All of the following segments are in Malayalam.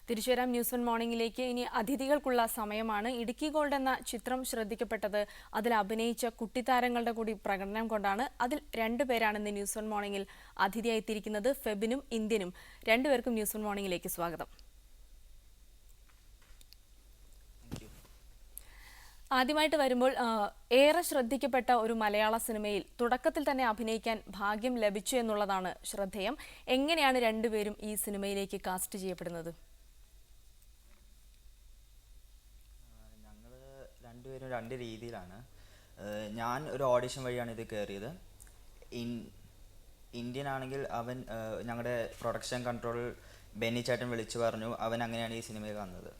തിരുവനന്തപുരം ന്യൂസ് വൺ മോർണിംഗിലേക്ക് ഇനി അതിഥികൾക്കുള്ള സമയമാണ്. ഇടുക്കി ഗോൾഡ് എന്ന ചിത്രം ശ്രദ്ധിക്കപ്പെട്ടത് അതിൽ അഭിനയിച്ച കുട്ടിത്താരങ്ങളുടെ കൂടി പ്രകടനം കൊണ്ടാണ്. അതിൽ രണ്ടുപേരാണ് ഇന്ന് ന്യൂസ് വൺ മോർണിംഗിൽ അതിഥിയായിത്തിരിക്കുന്നത്. ഫെബിനും ഇന്ത്യനും. രണ്ടുപേർക്കും ന്യൂസ് വൺ മോർണിംഗിലേക്ക് സ്വാഗതം. ആദ്യമായിട്ട് വരുമ്പോൾ ഏറെ ശ്രദ്ധിക്കപ്പെട്ട ഒരു മലയാള സിനിമയിൽ തുടക്കത്തിൽ തന്നെ അഭിനയിക്കാൻ ഭാഗ്യം ലഭിച്ചു എന്നുള്ളതാണ് ശ്രദ്ധേയം. എങ്ങനെയാണ് രണ്ടുപേരും ഈ സിനിമയിലേക്ക് കാസ്റ്റ് ചെയ്യപ്പെടുന്നത്? ഞങ്ങൾ രണ്ടുപേരും രണ്ട് രീതിയിലാണ്. ഞാൻ ഒരു ഓഡിഷൻ വഴിയാണ് ഇത് കയറിയത്. ഇന്ത്യൻ ആണെങ്കിൽ അവൻ ഞങ്ങളുടെ പ്രൊഡക്ഷൻ കൺട്രോൾ ബെന്നി ചേട്ടൻ വിളിച്ചു പറഞ്ഞു, അവൻ അങ്ങനെയാണ് ഈ സിനിമയിൽ വന്നത്.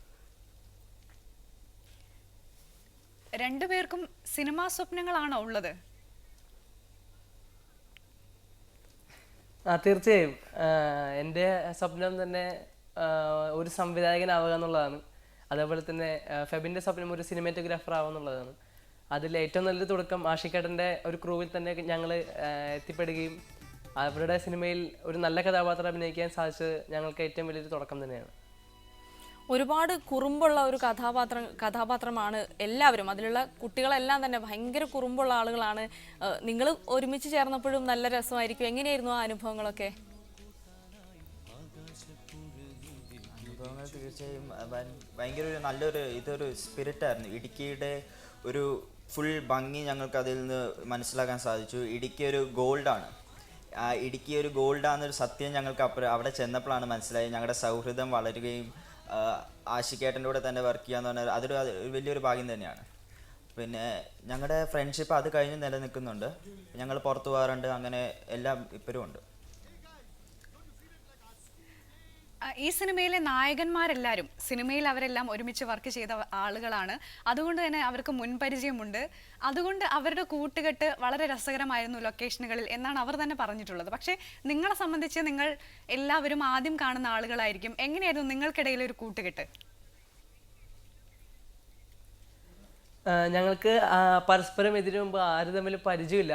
രണ്ടുപേർക്കും സിനിമാ സ്വപ്നങ്ങളാണോ ഉള്ളത്? തീർച്ചയായും എൻ്റെ സ്വപ്നം തന്നെ ഒരു സംവിധായകനാവുക എന്നുള്ളതാണ്. അതേപോലെ തന്നെ ഫെബിൻ്റെ സ്വപ്നം ഒരു സിനിമാറ്റോഗ്രാഫർ ആവുക എന്നുള്ളതാണ്. അതിൽ ഏറ്റവും നല്ലൊരു തുടക്കം ആഷിക്കേട്ടൻ്റെ ഒരു ക്രൂവിൽ തന്നെ ഞങ്ങൾ എത്തിപ്പെടുകയും അവരുടെ സിനിമയിൽ ഒരു നല്ല കഥാപാത്രം അഭിനയിക്കാൻ സാധിച്ചത് ഞങ്ങൾക്ക് ഏറ്റവും വലിയൊരു തുടക്കം തന്നെയാണ്. ഒരുപാട് കുറുമ്പുള്ള ഒരു കഥാപാത്രമാണ് എല്ലാവരും. അതിലുള്ള കുട്ടികളെല്ലാം തന്നെ ഭയങ്കര കുറുമ്പുള്ള ആളുകളാണ്. നിങ്ങൾ ഒരുമിച്ച് ചേർന്നപ്പോഴും നല്ല രസമായിരിക്കും. എങ്ങനെയായിരുന്നു ആ അനുഭവങ്ങളൊക്കെ? അനുഭവങ്ങൾ തീർച്ചയായും ഭയങ്കര ഒരു ഇതൊരു സ്പിരിറ്റായിരുന്നു. ഇടുക്കിയുടെ ഒരു ഫുൾ ഭംഗി ഞങ്ങൾക്ക് അതിൽ നിന്ന് മനസ്സിലാക്കാൻ സാധിച്ചു. ഇടുക്കി ഒരു ഗോൾഡാണ്. ഇടുക്കി ഒരു ഗോൾഡാണെന്നൊരു സത്യം ഞങ്ങൾക്ക് അവിടെ ചെന്നപ്പോഴാണ് മനസ്സിലായി. ഞങ്ങളുടെ സൗഹൃദം വളരുകയും ആഷിക്കേട്ടൻ്റെ കൂടെ തന്നെ വർക്ക് ചെയ്യാന്ന് പറഞ്ഞാൽ അതൊരു വലിയൊരു ഭാഗ്യം തന്നെയാണ്. പിന്നെ ഞങ്ങളുടെ ഫ്രണ്ട്ഷിപ്പ് അത് കഴിഞ്ഞ് നിലനിൽക്കുന്നുണ്ട്. ഞങ്ങൾ പുറത്തു പോകാറുണ്ട്, അങ്ങനെ എല്ലാം ഇപ്പോഴും ഉണ്ട്. ഈ സിനിമയിലെ നായകന്മാരെല്ലാവരും സിനിമയിൽ അവരെല്ലാം ഒരുമിച്ച് വർക്ക് ചെയ്ത ആളുകളാണ്. അതുകൊണ്ട് തന്നെ അവർക്ക് മുൻപരിചയമുണ്ട്. അതുകൊണ്ട് അവരുടെ കൂട്ടുകെട്ട് വളരെ രസകരമായിരുന്നു ലൊക്കേഷനുകളിൽ എന്നാണ് അവർ തന്നെ പറഞ്ഞിട്ടുള്ളത്. പക്ഷേ നിങ്ങളെ സംബന്ധിച്ച് നിങ്ങൾ എല്ലാവരും ആദ്യം കാണുന്ന ആളുകളായിരിക്കും. എങ്ങനെയായിരുന്നു നിങ്ങൾക്കിടയിൽ ഒരു കൂട്ടുകെട്ട്? ഞങ്ങൾക്ക് പരസ്പരം ഇതിനു മുമ്പ് ആരും തമ്മിൽ പരിചയമില്ല.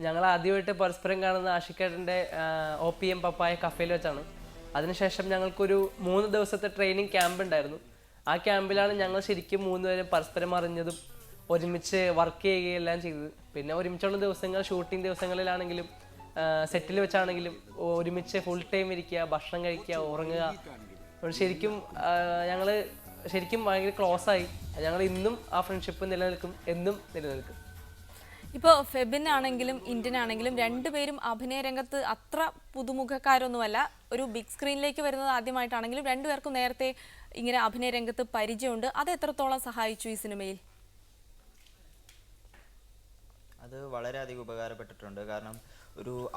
ഞങ്ങൾ ആദ്യമായിട്ട് പരസ്പരം കാണുന്ന ആഷിക്കേട്ടൻ്റെ OPM പപ്പായ കഫേയിൽ വെച്ചാണ്. അതിനുശേഷം ഞങ്ങൾക്കൊരു 3 ദിവസത്തെ ട്രെയിനിങ് ക്യാമ്പ് ഉണ്ടായിരുന്നു. ആ ക്യാമ്പിലാണ് ഞങ്ങൾ ശരിക്കും 3 പേരും പരസ്പരം അറിഞ്ഞതും ഒരുമിച്ച് വർക്ക് ചെയ്യുകയും എല്ലാം ചെയ്തത്. പിന്നെ ഒരുമിച്ചുള്ള ദിവസങ്ങൾ, ഷൂട്ടിംഗ് ദിവസങ്ങളിലാണെങ്കിലും സെറ്റിൽ വെച്ചാണെങ്കിലും ഒരുമിച്ച് ഫുൾ ടൈം ഇരിക്കുക, ഭക്ഷണം കഴിക്കുക, ഉറങ്ങുക. ശരിക്കും ഞങ്ങൾ ഭയങ്കര ക്ലോസ് ആയി. ഞങ്ങൾ ഇന്നും ആ ഫ്രണ്ട്ഷിപ്പ് നിലനിൽക്കും, എന്നും നിലനിൽക്കും. ഇപ്പോൾ ഫെബിൻ ആണെങ്കിലും ഇന്ത്യൻ ആണെങ്കിലും രണ്ടുപേരും അഭിനയ രംഗത്ത് അത്ര പുതുമുഖക്കാരൊന്നുമല്ല. ഒരു ബിഗ് സ്ക്രീനിലേക്ക് വരുന്നത് ആദ്യമായിട്ടാണെങ്കിലും രണ്ടുപേർക്കും നേരത്തെ ഇങ്ങനെ അഭിനയ രംഗത്ത് പരിചയമുണ്ട്. അത് എത്രത്തോളം സഹായിച്ചു ഈ സിനിമയിൽ? അത് വളരെയധികം ഉപകാരപ്പെട്ടിട്ടുണ്ട്. കാരണം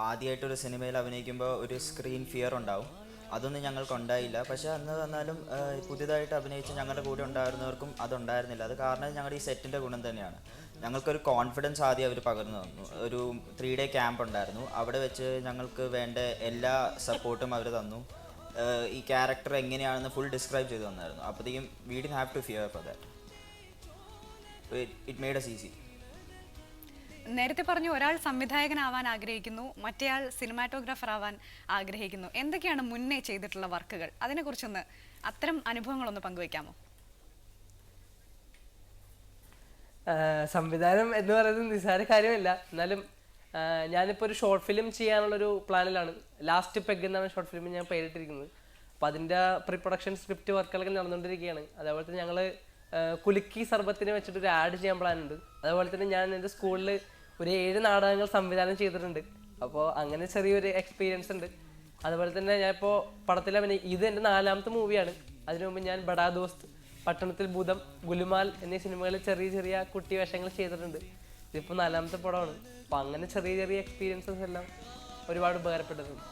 ആദ്യമായിട്ടൊരു സിനിമയിൽ അഭിനയിക്കുമ്പോൾ ഒരു സ്ക്രീൻ ഫിയർ ഉണ്ടാവും. അതൊന്നും ഞങ്ങൾക്ക് ഉണ്ടായില്ല. പക്ഷേ അന്ന് വന്നാലും പുതിയതായിട്ട് അഭിനയിച്ച് ഞങ്ങളുടെ കൂടെ ഉണ്ടായിരുന്നവർക്കും അതുണ്ടായിരുന്നില്ല. അത് കാരണം ഞങ്ങളുടെ ഈ സെറ്റിൻ്റെ ഗുണം തന്നെയാണ്. ഞങ്ങൾക്കൊരു കോൺഫിഡൻസ് ആദ്യം അവർ പകർന്നു തന്നു. ഒരു 3 ഡേ ക്യാമ്പ് ഉണ്ടായിരുന്നു. അവിടെ വെച്ച് ഞങ്ങൾക്ക് വേണ്ട എല്ലാ സപ്പോർട്ടും അവർ തന്നു. ഈ ക്യാരക്ടർ എങ്ങനെയാണെന്ന് ഫുൾ ഡിസ്ക്രൈബ് ചെയ്ത് തന്നായിരുന്നു. അപ്പോഴത്തേക്കും we didn't have to fear for that. It made us easy. നേരത്തെ പറഞ്ഞു ഒരാൾ സംവിധായകനാവാൻ ആഗ്രഹിക്കുന്നു, മറ്റേയാൾ സിനിമാറ്റോഗ്രാഫർ ആവാൻ ആഗ്രഹിക്കുന്നു. എന്തൊക്കെയാണ് മുന്നേ ചെയ്തിട്ടുള്ള വർക്കുകൾ? അതിനെക്കുറിച്ചൊന്ന് അത്തരം അനുഭവങ്ങളൊന്ന് പങ്കുവയ്ക്കാമോ? സംവിധാനം എന്ന് പറയുന്നത് നിസ്സാര കാര്യമല്ല. എന്നാലും ഞാനിപ്പോൾ ഒരു ഷോർട്ട് ഫിലിം ചെയ്യാനുള്ളൊരു പ്ലാനിലാണ്. ലാസ്റ്റ് പെഗ് എന്നാണ് ഷോർട്ട് ഫിലിം ഞാൻ പേരിട്ടിരിക്കുന്നത്. അപ്പോൾ അതിൻ്റെ പ്രീ പ്രൊഡക്ഷൻ സ്ക്രിപ്റ്റ് വർക്കുകളൊക്കെ നടന്നുകൊണ്ടിരിക്കുകയാണ്. അതേപോലെ തന്നെ ഞങ്ങൾ കുലുക്കി സർബത്തിനെ വെച്ചിട്ടൊരു ആഡ് ചെയ്യാൻ പ്ലാനുണ്ട്. അതേപോലെ തന്നെ ഞാൻ എൻ്റെ സ്കൂളിൽ ഒരു 7 നാടകങ്ങൾ സംവിധാനം ചെയ്തിട്ടുണ്ട്. അപ്പോൾ അങ്ങനെ ചെറിയൊരു എക്സ്പീരിയൻസ് ഉണ്ട്. അതുപോലെ തന്നെ ഞാനിപ്പോൾ പടത്തിൽ ഇത് എൻ്റെ 4ാമത്തെ മൂവിയാണ്. അതിനു മുമ്പ് ഞാൻ ബഡാ ദോസ്ത്, പട്ടണത്തിൽ ഭൂതം, ഗുലുമാൽ എന്നീ സിനിമകളിൽ ചെറിയ കുട്ടി വേഷങ്ങൾ ചെയ്തിട്ടുണ്ട്. ഇതിപ്പോൾ 4ാമത്തെ പടമാണ്. അപ്പം അങ്ങനെ ചെറിയ എക്സ്പീരിയൻസസ് എല്ലാം ഒരുപാട് ഉപകാരപ്പെട്ടിട്ടുണ്ട്.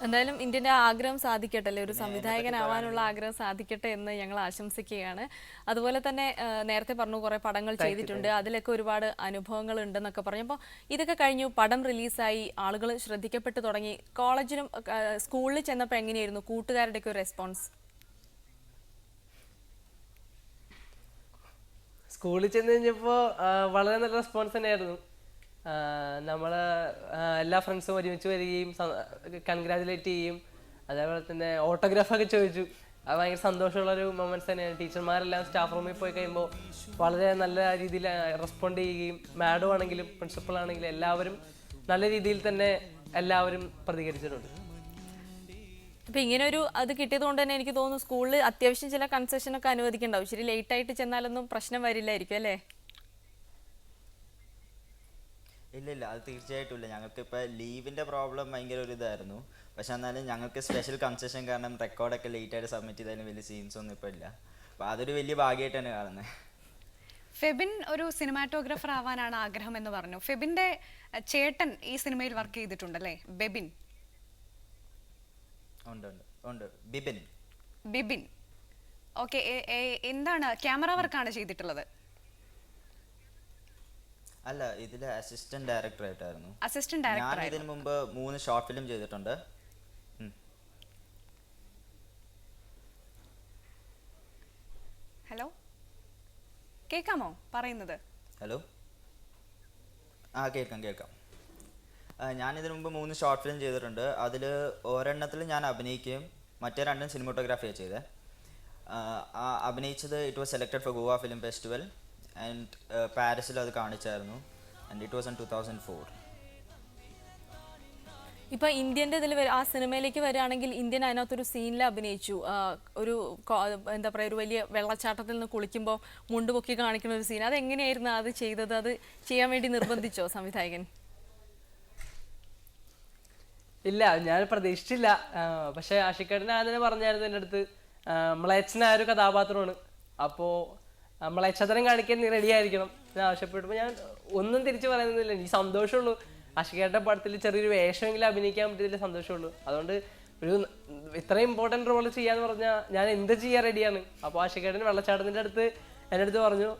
എന്തായാലും ഇന്ത്യൻ്റെ ആഗ്രഹം സാധിക്കട്ടെ അല്ലേ? ഒരു സംവിധായകനാവാനുള്ള ആഗ്രഹം സാധിക്കട്ടെ എന്ന് ഞങ്ങൾ ആശംസിക്കുകയാണ്. അതുപോലെ തന്നെ നേരത്തെ പറഞ്ഞു കുറേ പടങ്ങൾ ചെയ്തിട്ടുണ്ട്, അതിലൊക്കെ ഒരുപാട് അനുഭവങ്ങൾ ഉണ്ടെന്നൊക്കെ പറഞ്ഞു. അപ്പോൾ ഇതൊക്കെ കഴിഞ്ഞു, പടം റിലീസായി, ആളുകൾ ശ്രദ്ധിക്കപ്പെട്ടു തുടങ്ങി. കോളേജിലും സ്കൂളിൽ ചെന്നപ്പോൾ എങ്ങനെയായിരുന്നു കൂട്ടുകാരുടെയൊക്കെ ഒരു റെസ്പോൺസ്? സ്കൂളിൽ ചെന്ന് കഴിഞ്ഞപ്പോൾ വളരെ നല്ല റെസ്പോൺസ് തന്നെയായിരുന്നു. നമ്മൾ എല്ലാ ഫ്രണ്ട്സും ഒരുമിച്ച് വരികയും കൺഗ്രാജുലേറ്റ് ചെയ്യും. അതേപോലെ തന്നെ ഓട്ടോഗ്രാഫൊക്കെ ചോദിച്ചു. അത് ഭയങ്കര സന്തോഷമുള്ളൊരു മൊമെന്റ്സ് തന്നെയാണ്. ടീച്ചർമാരെല്ലാം സ്റ്റാഫ് റൂമിൽ പോയി കഴിയുമ്പോൾ വളരെ നല്ല രീതിയിൽ റെസ്പോണ്ട് ചെയ്യുകയും മാഡം ആണെങ്കിലും പ്രിൻസിപ്പൾ ആണെങ്കിലും എല്ലാവരും നല്ല രീതിയിൽ തന്നെ എല്ലാവരും പ്രതികരിച്ചിട്ടുണ്ട്. അപ്പൊ ഇങ്ങനെ ഒരു അത് കിട്ടിയത് കൊണ്ട് തന്നെ എനിക്ക് തോന്നുന്നു സ്കൂളിൽ അത്യാവശ്യം ചില കൺസെഷൻ ഒക്കെ അനുവദിക്കണ്ടാവും. ശരി, ലേറ്റ് ആയിട്ട് ചെന്നാലൊന്നും പ്രശ്നം വരില്ലായിരിക്കും അല്ലേ? ഇല്ല, അത് തീർച്ചയായിട്ടും ഇല്ല. ഞങ്ങൾക്ക് ഇപ്പോൾ ലീവിൻ്റെ പ്രോബ്ലം ഭയങ്കര ഒരു ഇതായിരുന്നു. പക്ഷെ എന്നാലും ഞങ്ങൾക്ക് സ്പെഷ്യൽ കൺസെഷൻ കാരണം റെക്കോർഡൊക്കെ ലേറ്റായിട്ട് സബ്മിറ്റ് ചെയ്തതിന് വലിയ സീൻസ് ഒന്നും ഇപ്പോൾ ഇല്ല. അപ്പോൾ അതൊരു വലിയ ഭാഗ്യമായിട്ടാണ് കാണുന്നത്. ഫെബിൻ ഒരു സിനിമാറ്റോഗ്രാഫർ ആവാനാണ് ആഗ്രഹം എന്ന് പറഞ്ഞു. ഫെബിന്റെ ചേട്ടൻ ഈ സിനിമയിൽ വർക്ക് ചെയ്തിട്ടുണ്ടല്ലേ, ബെബിൻ? ഉണ്ട്, ബിബിൻ. ഓക്കെ, എന്താണ് ക്യാമറ വർക്കാണ് ചെയ്തിട്ടുള്ളത്? അല്ല, ഇതിലെ അസിസ്റ്റന്റ് ഡയറക്ടർ ആയിട്ടായിരുന്നു. അസിസ്റ്റന്റ് ഞാൻ ഡയറക്ടർ. ഇതിനു മുമ്പ് 3 ഷോർട്ട് ഫിലിം ചെയ്തിട്ടുണ്ട്. ഹലോ, കേൾക്കാമോ പറയുന്നത്? ഹലോ, കേൾക്കാം. ഞാൻ ഇതിനു മുമ്പ് 3 ഷോർട്ട് ഫിലിം ചെയ്തിട്ടുണ്ട്. അതിൽ ഒരെണ്ണത്തിൽ ഞാൻ അഭിനയിക്കുകയും മറ്റേ 2 സിനിമോട്ടോഗ്രാഫിയാണ് ചെയ്തത്. അഭിനയിച്ചത് it was selected for Goa film festival and പാരീസിൽ അത് കാണിച്ചായിരുന്നു. And it was in 2004. ഇപ്പൊ ഇന്ത്യൻ്റെ ഇതിൽ ആ സിനിമയിലേക്ക് വരികയാണെങ്കിൽ ഇന്ത്യൻ അതിനകത്തൊരു സീനിൽ അഭിനയിച്ചു. ഒരു എന്താ പറയുക, ഒരു വലിയ വെള്ളച്ചാട്ടത്തിൽ നിന്ന് കുളിക്കുമ്പോൾ മുണ്ട് പൊക്കി കാണിക്കുന്ന ഒരു സീൻ. അത് എങ്ങനെയായിരുന്നു അത് ചെയ്തത്? അത് ചെയ്യാൻ വേണ്ടി നിർബന്ധിച്ചോ സംവിധായകൻ? ഇല്ല, ഞാൻ പ്രതീക്ഷിച്ചില്ല. പക്ഷെ ആഷിഖേട്ടൻ ആദ്യം പറഞ്ഞായിരുന്നു എൻ്റെ അടുത്ത്, മ്ലേച്ഛനായ ഒരു കഥാപാത്രമാണ്, അപ്പോൾ മ്ലേച്ഛതരം കാണിക്കാൻ നീ റെഡി ആയിരിക്കണം എന്ന് ആവശ്യപ്പെട്ടപ്പോൾ ഞാൻ ഒന്നും തിരിച്ചു പറയുന്നില്ല. എനിക്ക് സന്തോഷമുള്ളൂ. ആഷിഖേട്ടൻ്റെ പടത്തിൽ ചെറിയൊരു വേഷമെങ്കിലും അഭിനയിക്കാൻ പറ്റിയതിൽ സന്തോഷമുള്ളൂ. അതുകൊണ്ട് ഒരു ഇത്രയും ഇമ്പോർട്ടൻറ്റ് റോൾ ചെയ്യാന്ന് പറഞ്ഞാൽ ഞാൻ എന്ത് ചെയ്യാൻ റെഡിയാണ്. അപ്പോൾ ആഷിഖേട്ടൻ വെള്ളച്ചാട്ടത്തിൻ്റെ അടുത്ത് എൻ്റെ അടുത്ത് പറഞ്ഞു,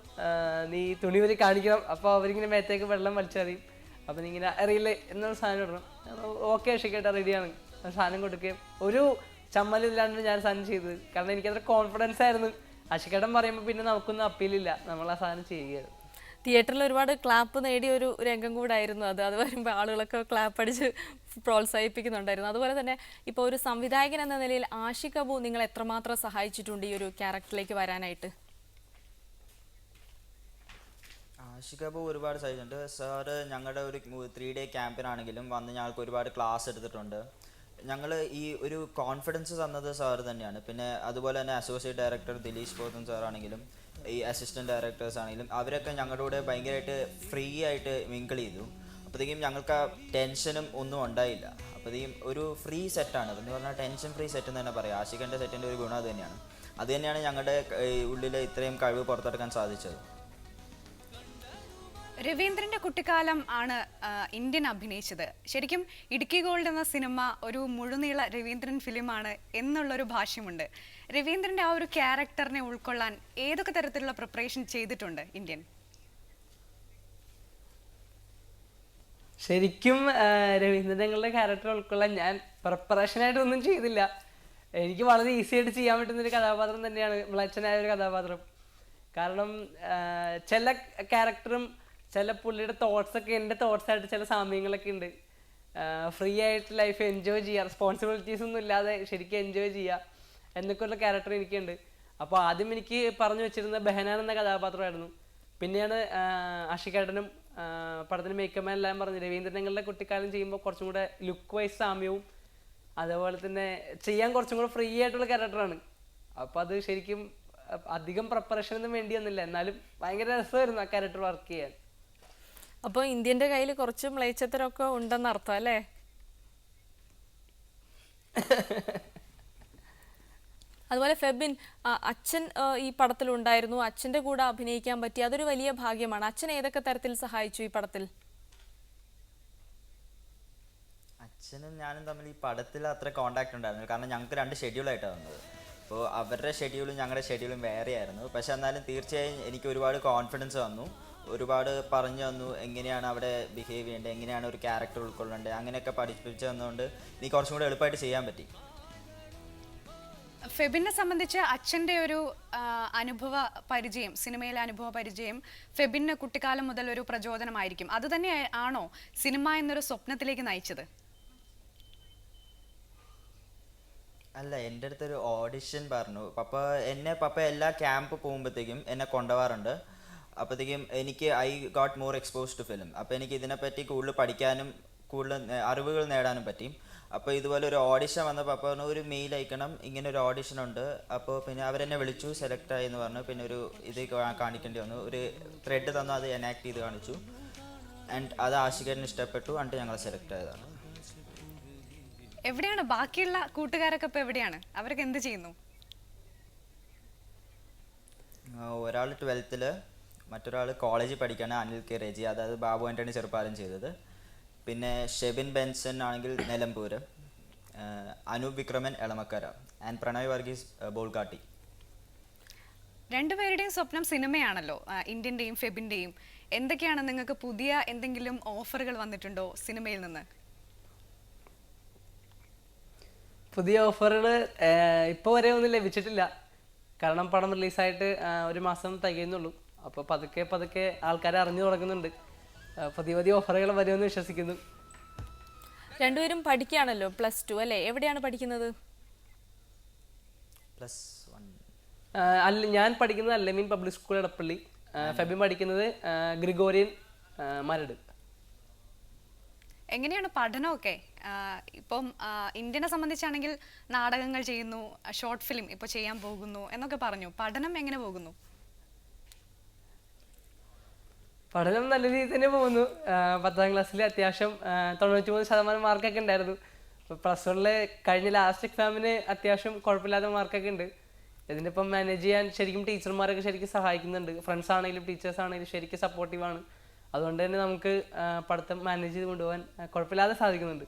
നീ തുണി വരി കാണിക്കണം, അപ്പോൾ അവരിങ്ങനെ മേത്തേക്ക് വെള്ളം വലിച്ചെറിയും, അപ്പം നീ ഇങ്ങനെ അറിയില്ലേ എന്നൊരു സാധനം ഇടണം. ഓക്കെ ആഷിഖേട്ട, റെഡിയാണ്. സാധനം കൊടുക്കുകയും ഒരു ചമ്മലില്ലാണ്ട് ഞാൻ സാധനം ചെയ്തത്. കാരണം എനിക്കത്ര കോൺഫിഡൻസ് ആയിരുന്നു. ആഷിഖേട്ടൻ പറയുമ്പോൾ പിന്നെ നമുക്കൊന്നും അപ്പീലില്ല, നമ്മൾ ആ സാധനം ചെയ്യുകയാണ്. തിയേറ്ററിൽ ഒരുപാട് ക്ലാപ്പ് നേടിയ ഒരു രംഗം കൂടായിരുന്നു അത്. അത് വരുമ്പോൾ ആളുകളൊക്കെ ക്ലാപ്പ് അടിച്ച് പ്രോത്സാഹിപ്പിക്കുന്നുണ്ടായിരുന്നു. അതുപോലെ തന്നെ ഇപ്പോൾ ഒരു സംവിധായകൻ എന്ന നിലയിൽ ആഷിഖ് അബു നിങ്ങൾ എത്രമാത്രം സഹായിച്ചിട്ടുണ്ട് ഈ ഒരു ക്യാരക്ടറിലേക്ക് വരാനായിട്ട്? ആഷിഖ് അബു ഒരുപാട് സഹായിച്ചിട്ടുണ്ട്. സാറ് ഞങ്ങളുടെ ഒരു 3 ഡേ ക്യാമ്പിനാണെങ്കിലും വന്ന് ഞങ്ങൾക്ക് ഒരുപാട് ക്ലാസ് എടുത്തിട്ടുണ്ട്. ഞങ്ങൾ ഈ ഒരു കോൺഫിഡൻസ് തന്നത് സാറ് തന്നെയാണ്. പിന്നെ അതുപോലെ തന്നെ അസോസിയേറ്റ് ഡയറക്ടർ ദിലീഷ് പോത്തൻ സാറാണെങ്കിലും ഈ അസിസ്റ്റൻറ്റ് ഡയറക്ടേഴ്സ് ആണെങ്കിലും അവരൊക്കെ ഞങ്ങളുടെ കൂടെ ഭയങ്കരമായിട്ട് ഫ്രീ ആയിട്ട് മിങ്കിൾ ചെയ്തു. അപ്പോഴത്തേക്കും ഞങ്ങൾക്ക് ആ ടെൻഷനും ഒന്നും ഉണ്ടായില്ല. അപ്പോഴത്തേക്കും ഒരു ഫ്രീ സെറ്റാണ്, എന്ന് പറഞ്ഞാൽ ടെൻഷൻ ഫ്രീ സെറ്റ് എന്ന് തന്നെ പറയാം. ആഷിഖിൻ്റെ സെറ്റിൻ്റെ ഒരു ഗുണം അത് തന്നെയാണ്. അത് തന്നെയാണ് ഞങ്ങളുടെ ഉള്ളിൽ ഇത്രയും കഴിവ് പുറത്തെടുക്കാൻ സാധിച്ചത്. രവീന്ദ്രന്റെ കുട്ടിക്കാലം ആണ് ഇന്ത്യൻ അഭിനയിച്ചത്. ശരിക്കും ഇടുക്കി ഗോൾഡ് എന്ന സിനിമ ഒരു മുഴുനീള രവീന്ദ്രൻ ഫിലിമാണ് എന്നുള്ളൊരു ഭാഷ്യമുണ്ട്. രവീന്ദ്രന്റെ ആ ഒരു ക്യാരക്ടറിനെ ഉൾക്കൊള്ളാൻ ഏതൊക്കെ തരത്തിലുള്ള പ്രിപ്പറേഷൻ ചെയ്തിട്ടുണ്ട് ഇന്ത്യൻ? ശരിക്കും രവീന്ദ്രങ്ങളുടെ ക്യാരക്ടർ ഉൾക്കൊള്ളാൻ ഞാൻ പ്രിപ്പറേഷനായിട്ട് ഒന്നും ചെയ്തില്ല. എനിക്ക് വളരെ ഈസി ആയിട്ട് ചെയ്യാൻ പറ്റുന്നൊരു കഥാപാത്രം തന്നെയാണ് മ്ലേച്ഛനായ ഒരു കഥാപാത്രം. കാരണം ചില ക്യാരക്ടറും ചില പുള്ളിയുടെ തോട്ട്സൊക്കെ എൻ്റെ തോട്ട്സായിട്ട് ചില സാമ്യങ്ങളൊക്കെ ഉണ്ട്. ഫ്രീ ആയിട്ട് ലൈഫ് എൻജോയ് ചെയ്യുക, റെസ്പോൺസിബിലിറ്റീസ് ഒന്നും ഇല്ലാതെ ശരിക്കും എൻജോയ് ചെയ്യുക എന്നൊക്കെയുള്ള ക്യാരക്ടർ എനിക്കുണ്ട്. അപ്പോൾ ആദ്യം എനിക്ക് പറഞ്ഞു വെച്ചിരുന്ന ബെഹനാൻ എന്ന കഥാപാത്രമായിരുന്നു. പിന്നെയാണ് ആഷിഖേട്ടനും പടത്തിന് മേക്കപ്പ് മാൻ എല്ലാം പറഞ്ഞു രവീന്ദ്രങ്ങളുടെ കുട്ടിക്കാലം ചെയ്യുമ്പോൾ കുറച്ചും കൂടെ ലുക്ക് വൈസ് സാമ്യവും അതേപോലെ തന്നെ ചെയ്യാൻ കുറച്ചും കൂടെ ഫ്രീ ആയിട്ടുള്ള ക്യാരക്ടറാണ്. അപ്പോൾ അത് ശരിക്കും അധികം പ്രിപ്പറേഷനൊന്നും വേണ്ടി വന്നില്ല, എന്നാലും ഭയങ്കര രസമായിരുന്നു ആ ക്യാരക്ടർ വർക്ക് ചെയ്യാൻ. അപ്പോൾ ഇന്ത്യൻ്റെ കയ്യിൽ കുറച്ച് മ്ലേച്ഛത്തരമൊക്കെ ഉണ്ടെന്ന് അർത്ഥം അല്ലേ? അതുപോലെ ഫെബിൻ, അച്ഛൻ ഈ പടത്തിലുണ്ടായിരുന്നു, അച്ഛൻ്റെ കൂടെ അഭിനയിക്കാൻ പറ്റി, അതൊരു വലിയ ഭാഗ്യമാണ്. അച്ഛൻ ഏതൊക്കെ തരത്തിൽ സഹായിച്ചു ഈ പടത്തിൽ? അച്ഛനും ഞാനും തമ്മിൽ ഈ പടത്തിൽ അത്ര കോണ്ടാക്ട് ഉണ്ടായിരുന്നു. കാരണം ഞങ്ങൾക്ക് 2 ഷെഡ്യൂളായിട്ടാണ് വന്നത്. അപ്പോൾ അവരുടെ ഷെഡ്യൂളും ഞങ്ങളുടെ ഷെഡ്യൂളും വേറെയായിരുന്നു. പക്ഷെ എന്നാലും തീർച്ചയായും എനിക്ക് ഒരുപാട് കോൺഫിഡൻസ് വന്നു, ഒരുപാട് പറഞ്ഞു തന്നു എങ്ങനെയാണ് അവിടെ ബിഹേവ് ചെയ്യേണ്ടത്, എങ്ങനെയാണ് ഒരു ക്യാരക്ടർ ഉൾക്കൊള്ളേണ്ടത്, അങ്ങനെയൊക്കെ പഠിപ്പിച്ചു തന്നുകൊണ്ട് എനിക്ക് കുറച്ചും കൂടെ എളുപ്പമായിട്ട് ചെയ്യാൻ പറ്റി. ഫെബിനെ സംബന്ധിച്ച് അച്ഛൻ്റെ ഒരു അനുഭവ പരിചയം, സിനിമയിലെ അനുഭവ പരിചയം ഫെബിന് കുട്ടിക്കാലം മുതൽ ഒരു പ്രചോദനമായിരിക്കും. അത് തന്നെ ആണോ സിനിമ എന്നൊരു സ്വപ്നത്തിലേക്ക് നയിച്ചത്? അല്ല, എൻ്റെ അടുത്തൊരു ഓഡിഷൻ പറഞ്ഞു. പപ്പ എല്ലാ ക്യാമ്പ് പോകുമ്പോഴത്തേക്കും എന്നെ കൊണ്ടുപോകാറുണ്ട്. അപ്പോഴത്തേക്കും I got more expose to film. അപ്പോൾ എനിക്ക് ഇതിനെപ്പറ്റി കൂടുതൽ പഠിക്കാനും കൂടുതൽ അറിവുകൾ നേടാനും പറ്റി. അപ്പോൾ ഇതുപോലെ ഒരു ഓഡിഷൻ വന്നപ്പോൾ അപ്പോൾ പറഞ്ഞു ഒരു മെയിൽ അയക്കണം, ഇങ്ങനെ ഒരു ഓഡിഷൻ ഉണ്ട്. അപ്പോൾ പിന്നെ അവരെന്നെ വിളിച്ചു, സെലക്ട് ആയി എന്ന് പറഞ്ഞു. പിന്നെ ഒരു ഇത് കാണിക്കേണ്ടി വന്നു, ഒരു ത്രെഡ് തന്നു, അത് എനാക്ട് ചെയ്ത് കാണിച്ചു. ആൻഡ് അത് ആഷിഖേട്ടന് ഇഷ്ടപ്പെട്ടു, എന്നിട്ട് ഞങ്ങൾ സെലക്ട് ആയതാണ്. എവിടെയാണ് ബാക്കിയുള്ള കൂട്ടുകാരൊക്കെ ഇപ്പൊ എവിടെയാണ്? അവരൊക്കെ എന്ത് ചെയ്യുന്നു? ഒരാൾ 12th, മറ്റൊരാൾ കോളേജിൽ പഠിക്കുകയാണ്, അനിൽ കെ റെജി, അതായത് ബാബു ആൻ്റണി ചെറുപ്പാലം ചെയ്തത്. പിന്നെ ഷെബിൻ ബെൻസൺ ആണെങ്കിൽ നിലമ്പൂർ, അനൂപ് വിക്രമൻ എളമക്കര, ആൻഡ് പ്രണയ് വർഗീസ് ബോൾഗാട്ടി. രണ്ടുപേരുടെയും സ്വപ്നം സിനിമയാണല്ലോ, ഇന്ത്യൻ്റെയും ഫെബിൻ്റെയും. എന്തൊക്കെയാണ് നിങ്ങൾക്ക് പുതിയ എന്തെങ്കിലും ഓഫറുകൾ വന്നിട്ടുണ്ടോ സിനിമയിൽ നിന്ന്? പുതിയ ഓഫറുകൾ ഇപ്പോൾ വരെ ഒന്നും ലഭിച്ചിട്ടില്ല. കാരണം പടം റിലീസായിട്ട് 1 മാസം തികയുന്നുള്ളൂ. അപ്പോൾ പതുക്കെ ആൾക്കാർ അറിഞ്ഞു തുടങ്ങുന്നുണ്ട്. പുതിയ ഓഫറുകൾ വരുമെന്ന് വിശ്വസിക്കുന്നു. രണ്ടുപേരും പഠിക്കുകയാണല്ലോ, +2 അല്ലേ? എവിടെയാണ് പഠിക്കുന്നത്? +1. ഞാൻ പഠിക്കുന്നത് അല്ലമീൻ പബ്ലിക് സ്കൂൾ എടപ്പള്ളി. ഫെബിൻ പഠിക്കുന്നത് ഗ്രിഗോറിയൻ മരട്. എങ്ങനെയാണ് പഠനമൊക്കെ? ഇപ്പം ഇന്ത്യനെ സംബന്ധിച്ചാണെങ്കിൽ നാടകങ്ങൾ ചെയ്യുന്നു, ഷോർട്ട് ഫിലിം ഇപ്പോൾ ചെയ്യാൻ പോകുന്നു എന്നൊക്കെ പറഞ്ഞു. പഠനം എങ്ങനെ പോകുന്നു? പഠനം നല്ല രീതിയിൽ തന്നെ പോകുന്നു. 10ാം ക്ലാസ്സിൽ അത്യാവശ്യം 93% മാർക്കൊക്കെ ഉണ്ടായിരുന്നു. ഇപ്പോൾ +1 കഴിഞ്ഞ ലാസ്റ്റ് എക്സാമിന് അത്യാവശ്യം കുഴപ്പമില്ലാത്ത മാർക്കൊക്കെ ഉണ്ട്. ഇതിൻ്റെ ഇപ്പം മാനേജ് ചെയ്യാൻ ശരിക്കും ടീച്ചർമാരൊക്കെ ശരിക്കും സഹായിക്കുന്നുണ്ട്. ഫ്രണ്ട്സ് ആണെങ്കിലും ടീച്ചേഴ്സ് ആണെങ്കിലും ശരിക്കും സപ്പോർട്ടീവാണ്. അതുകൊണ്ട് തന്നെ നമുക്ക് പഠിത്തം മാനേജ് ചെയ്ത് കൊണ്ടുപോകാൻ കുഴപ്പമില്ലാതെ സാധിക്കുന്നുണ്ട്.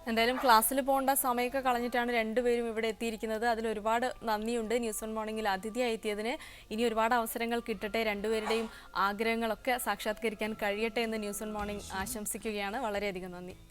എന്തായാലും ക്ലാസ്സിൽ പോകേണ്ട സമയമൊക്കെ കളഞ്ഞിട്ടാണ് രണ്ടുപേരും ഇവിടെ എത്തിയിരിക്കുന്നത്. അതിൽ ഒരുപാട് നന്ദിയുണ്ട് ന്യൂസ് 1 മോർണിംഗിൽ അതിഥിയായി എത്തിയതിന്. ഇനി ഒരുപാട് അവസരങ്ങൾ കിട്ടട്ടെ, രണ്ടുപേരുടെയും ആഗ്രഹങ്ങളൊക്കെ സാക്ഷാത്കരിക്കാൻ കഴിയട്ടെ എന്ന് ന്യൂസ് 1 മോർണിംഗ് ആശംസിക്കുകയാണ്. വളരെയധികം നന്ദി.